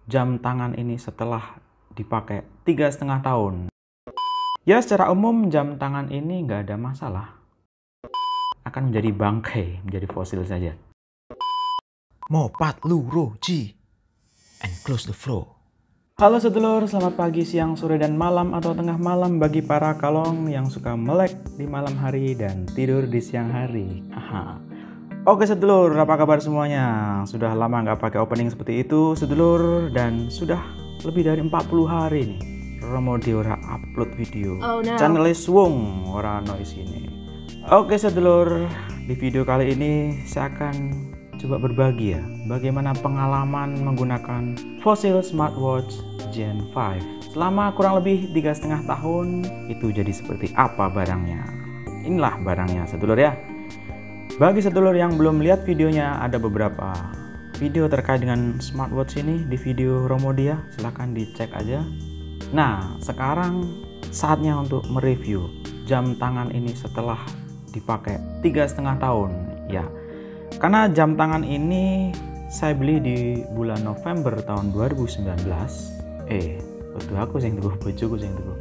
jam tangan ini setelah dipakai 3,5 tahun. Ya, secara umum jam tangan ini nggak ada masalah. Akan menjadi bangkai, menjadi fosil saja. Mopat luro ji and close the floor. Halo sedulur, selamat pagi, siang, sore, dan malam atau tengah malam bagi para kalong yang suka melek di malam hari dan tidur di siang hari. Aha. Oke sedulur, apa kabar semuanya? Sudah lama nggak pakai opening seperti itu sedulur, dan sudah lebih dari 40 hari nih Romo ora upload video. Channel Swung ora noise ini. Oke sedulur, di video kali ini saya akan coba berbagi ya bagaimana pengalaman menggunakan Fossil Smartwatch Gen 5 selama kurang lebih 3,5 tahun. Itu jadi seperti apa barangnya. Inilah barangnya sedulur ya. Bagi sedulur yang belum lihat videonya, ada beberapa video terkait dengan smartwatch ini di video Romodia, silahkan dicek aja. Nah, sekarang saatnya untuk mereview jam tangan ini setelah dipakai 3,5 tahun ya. Karena jam tangan ini saya beli di bulan November tahun 2019. Betul aku sing tuku, bojoku sing tuku.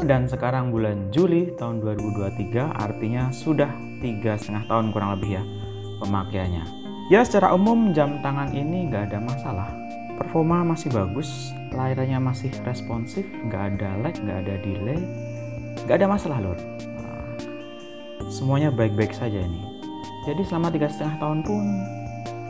Dan sekarang bulan Juli tahun 2023, artinya sudah 3,5 tahun kurang lebih ya pemakaiannya. Ya, secara umum jam tangan ini nggak ada masalah. Performa masih bagus, layarnya masih responsif, nggak ada lag, nggak ada delay, nggak ada masalah lor. Semuanya baik-baik saja ini. Jadi selama 3,5 tahun pun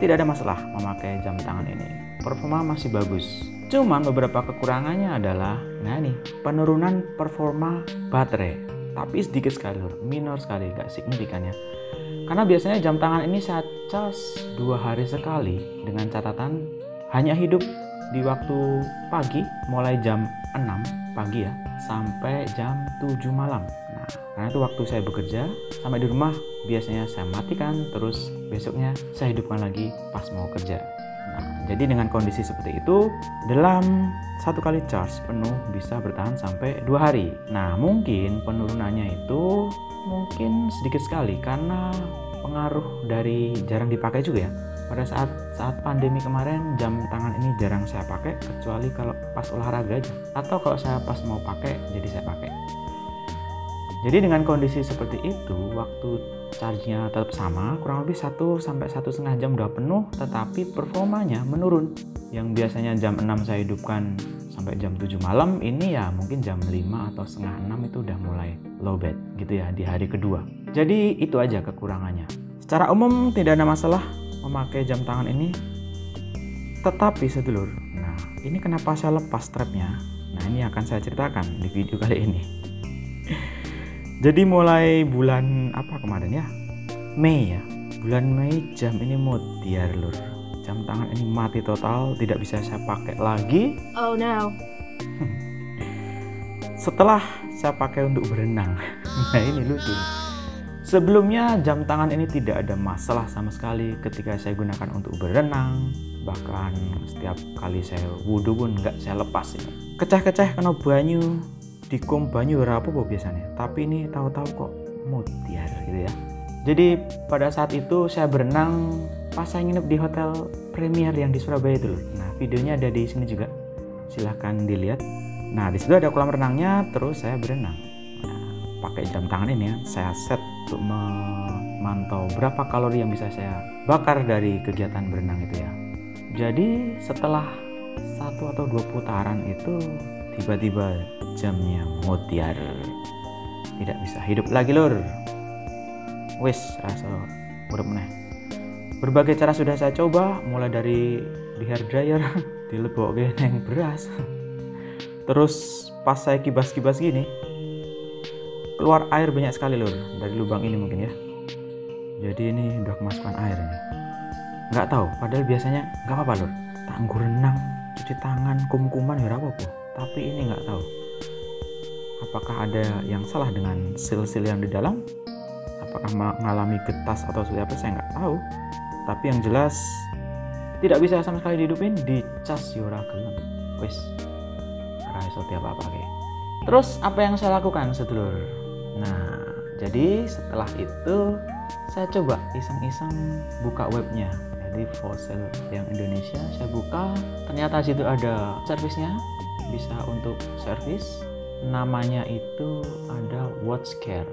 tidak ada masalah memakai jam tangan ini. Performa masih bagus. Cuman beberapa kekurangannya adalah, nah ini, penurunan performa baterai. Tapi sedikit sekali lor, minor sekali, gak signifikan ya. Karena biasanya jam tangan ini saya cas 2 hari sekali, dengan catatan hanya hidup di waktu pagi, mulai jam 6 pagi ya, sampai jam 7 malam. Nah, karena itu waktu saya bekerja, sampai di rumah biasanya saya matikan, terus besoknya saya hidupkan lagi pas mau kerja. Nah, jadi dengan kondisi seperti itu, dalam 1 kali charge penuh bisa bertahan sampai 2 hari. Nah, mungkin penurunannya itu mungkin sedikit sekali karena pengaruh dari jarang dipakai juga ya. Pada saat pandemi kemarin jam tangan ini jarang saya pakai, kecuali kalau pas olahraga aja, atau kalau saya pas mau pakai jadi saya pakai. Jadi dengan kondisi seperti itu, waktu charge-nya tetap sama, kurang lebih 1 sampai 1,5 jam udah penuh, tetapi performanya menurun. Yang biasanya jam 6 saya hidupkan sampai jam 7 malam, ini ya mungkin jam 5 atau setengah 6 itu udah mulai low bat gitu ya di hari kedua. Jadi itu aja kekurangannya. Secara umum tidak ada masalah memakai jam tangan ini. Tetapi sedulur, nah ini kenapa saya lepas strapnya? Nah ini akan saya ceritakan di video kali ini. Jadi mulai bulan apa kemarin ya? Mei ya. Bulan Mei jam ini mutiar lur. Jam tangan ini mati total, tidak bisa saya pakai lagi. Oh no. Setelah saya pakai untuk berenang. Nah ini lucu. Sebelumnya jam tangan ini tidak ada masalah sama sekali ketika saya gunakan untuk berenang. Bahkan setiap kali saya wudhu pun nggak saya lepas ini. Keceh-keceh kena banyu, dikum banyu apa biasanya. Tapi ini tahu-tahu kok mutiar gitu ya. Jadi pada saat itu saya berenang pas saya nginep di hotel Premier yang di Surabaya itu loh. Nah videonya ada di sini juga, silahkan dilihat. Nah di situ ada kolam renangnya, terus saya berenang. Nah, pakai jam tangan ini ya, saya set untuk memantau berapa kalori yang bisa saya bakar dari kegiatan berenang itu ya. Jadi setelah 1 atau 2 putaran itu tiba-tiba jamnya mutiar, tidak bisa hidup lagi lur. Wis rasa urip meneh. Berbagai cara sudah saya coba, mulai dari di hair dryer, dilebokke neng beras. Terus pas saya kibas-kibas gini, keluar air banyak sekali lur dari lubang ini mungkin ya. Jadi ini udah kemasukan air ini. Nggak tahu, padahal biasanya nggak apa-apa lur. Tangguh renang, cuci tangan, kum-kuman ya apa-apa. Tapi ini nggak tahu. Apakah ada yang salah dengan sil-sil yang di dalam? Apakah mengalami getas atau seperti apa? Saya nggak tahu. Tapi yang jelas tidak bisa sama sekali dihidupin, dicas yora gelem. Wis, ora iso apa-apa kayak. Terus apa yang saya lakukan sedulur? Nah, jadi setelah itu saya coba iseng-iseng buka webnya. Jadi Fossil yang Indonesia saya buka, ternyata situ ada servisnya, bisa untuk servis. Namanya itu ada Watch Care.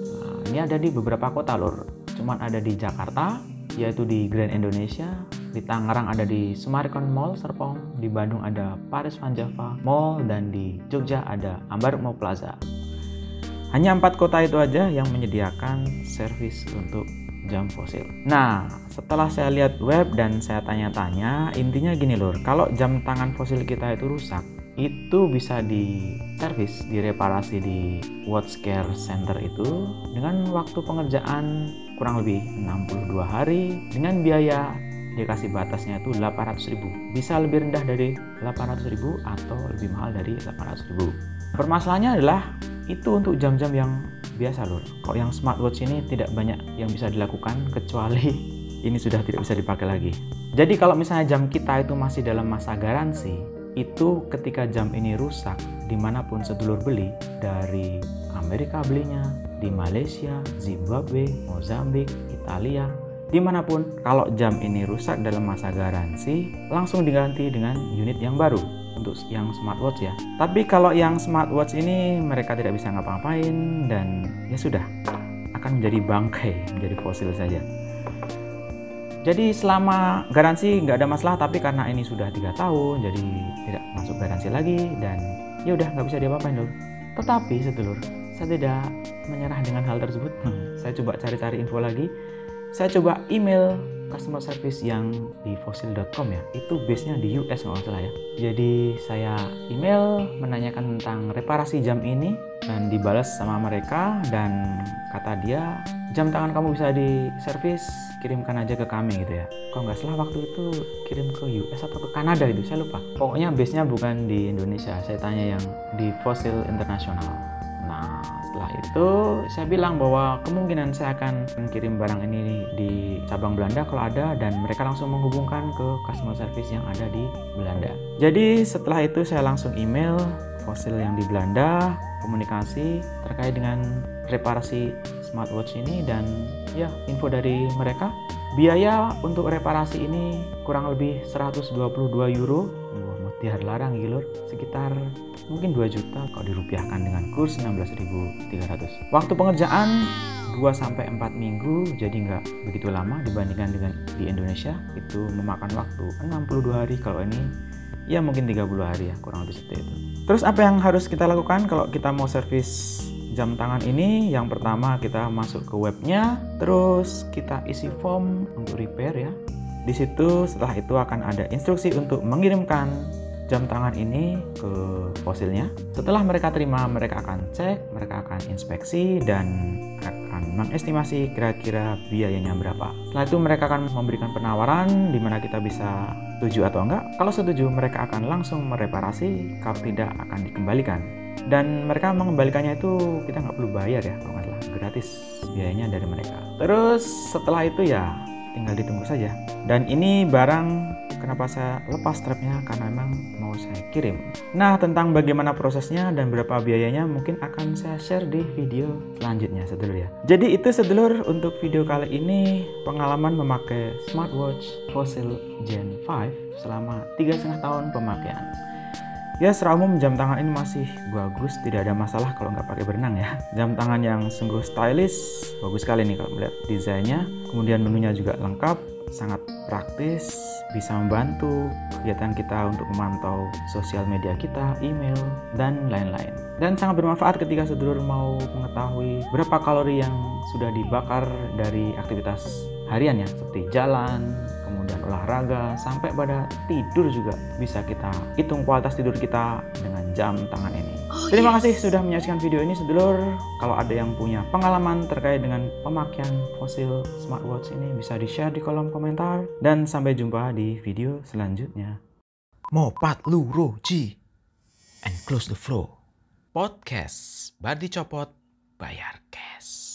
Nah, ini ada di beberapa kota lur. Cuman ada di Jakarta, yaitu di Grand Indonesia. Di Tangerang ada di Sumarekon Mall Serpong, di Bandung ada Paris Van Java Mall, dan di Jogja ada Ambarukmo Plaza. Hanya 4 kota itu aja yang menyediakan servis untuk jam fosil. Nah, setelah saya lihat web dan saya tanya-tanya, intinya gini lur, kalau jam tangan fosil kita itu rusak, itu bisa diservis, direparasi di Watch Care Center itu dengan waktu pengerjaan kurang lebih 62 hari dengan biaya dikasih batasnya itu 800.000. Bisa lebih rendah dari 800.000 atau lebih mahal dari 800.000. Permasalahannya adalah itu untuk jam-jam yang biasa lur. Kok yang smartwatch ini tidak banyak yang bisa dilakukan kecuali ini sudah tidak bisa dipakai lagi. Jadi kalau misalnya jam kita itu masih dalam masa garansi, itu ketika jam ini rusak dimanapun sedulur beli, dari Amerika belinya, di Malaysia, Zimbabwe, Mozambik, Italia, dimanapun, kalau jam ini rusak dalam masa garansi, langsung diganti dengan unit yang baru untuk yang smartwatch ya. Tapi kalau yang smartwatch ini mereka tidak bisa ngapa-ngapain dan ya sudah, akan menjadi bangkai, menjadi fosil saja. Jadi selama garansi nggak ada masalah, tapi karena ini sudah 3 tahun, jadi tidak masuk garansi lagi dan ya udah nggak bisa diapa-apain lur. Tetapi sedulur, saya tidak menyerah dengan hal tersebut. Saya coba cari-cari info lagi. Saya coba email customer service yang di fossil.com ya, itu base-nya di US kalau nggak salah ya. Jadi saya email menanyakan tentang reparasi jam ini dan dibalas sama mereka, dan kata dia, jam tangan kamu bisa diservis, kirimkan aja ke kami gitu ya. Kalau nggak salah waktu itu kirim ke US atau ke Kanada itu, saya lupa. Pokoknya base-nya bukan di Indonesia, saya tanya yang di Fossil International. Nah, setelah itu saya bilang bahwa kemungkinan saya akan kirim barang ini di cabang Belanda kalau ada, dan mereka langsung menghubungkan ke customer service yang ada di Belanda. Jadi setelah itu saya langsung email Fossil yang di Belanda, komunikasi terkait dengan reparasi smartwatch ini, dan ya info dari mereka, biaya untuk reparasi ini kurang lebih 122 euro. Tiar larang gilur, sekitar mungkin 2 juta kalau dirupiahkan dengan kurs 16.300. Waktu pengerjaan 2-4 minggu, jadi nggak begitu lama dibandingkan dengan di Indonesia. Itu memakan waktu 62 hari, kalau ini ya mungkin 30 hari ya, kurang lebih seperti itu. Terus apa yang harus kita lakukan kalau kita mau servis jam tangan ini? Yang pertama, kita masuk ke webnya, terus kita isi form untuk repair ya. Di situ setelah itu akan ada instruksi untuk mengirimkan jam tangan ini ke fosilnya. Setelah mereka terima, mereka akan cek, mereka akan inspeksi, dan akan mengestimasi kira-kira biayanya berapa. Setelah itu mereka akan memberikan penawaran di mana kita bisa setuju atau enggak. Kalau setuju, mereka akan langsung mereparasi, kalau tidak akan dikembalikan. Dan mereka mengembalikannya itu kita nggak perlu bayar ya, kalau nggak salah, gratis biayanya dari mereka. Terus setelah itu ya tinggal ditunggu saja. Dan ini barang, kenapa saya lepas strapnya, karena memang mau saya kirim. Nah, tentang bagaimana prosesnya dan berapa biayanya mungkin akan saya share di video selanjutnya sedulur ya. Jadi itu sedulur untuk video kali ini, pengalaman memakai smartwatch Fossil Gen 5 selama 3,5 tahun pemakaian. Ya, secara umum jam tangan ini masih bagus, tidak ada masalah kalau nggak pakai berenang ya. Jam tangan yang sungguh stylish, bagus sekali nih kalau melihat desainnya. Kemudian menunya juga lengkap, sangat praktis, bisa membantu kegiatan kita untuk memantau sosial media kita, email, dan lain-lain. Dan sangat bermanfaat ketika sedulur mau mengetahui berapa kalori yang sudah dibakar dari aktivitas harian ya, seperti jalan, kemudian olahraga, sampai pada tidur juga bisa kita hitung kualitas tidur kita dengan jam tangan ini. Terima kasih sudah menyaksikan video ini sedulur. Kalau ada yang punya pengalaman terkait dengan pemakaian Fossil smartwatch ini, bisa di-share di kolom komentar. Dan sampai jumpa di video selanjutnya. Mopat luro ji and close the floor. Podcast bar dicopot bayar cash.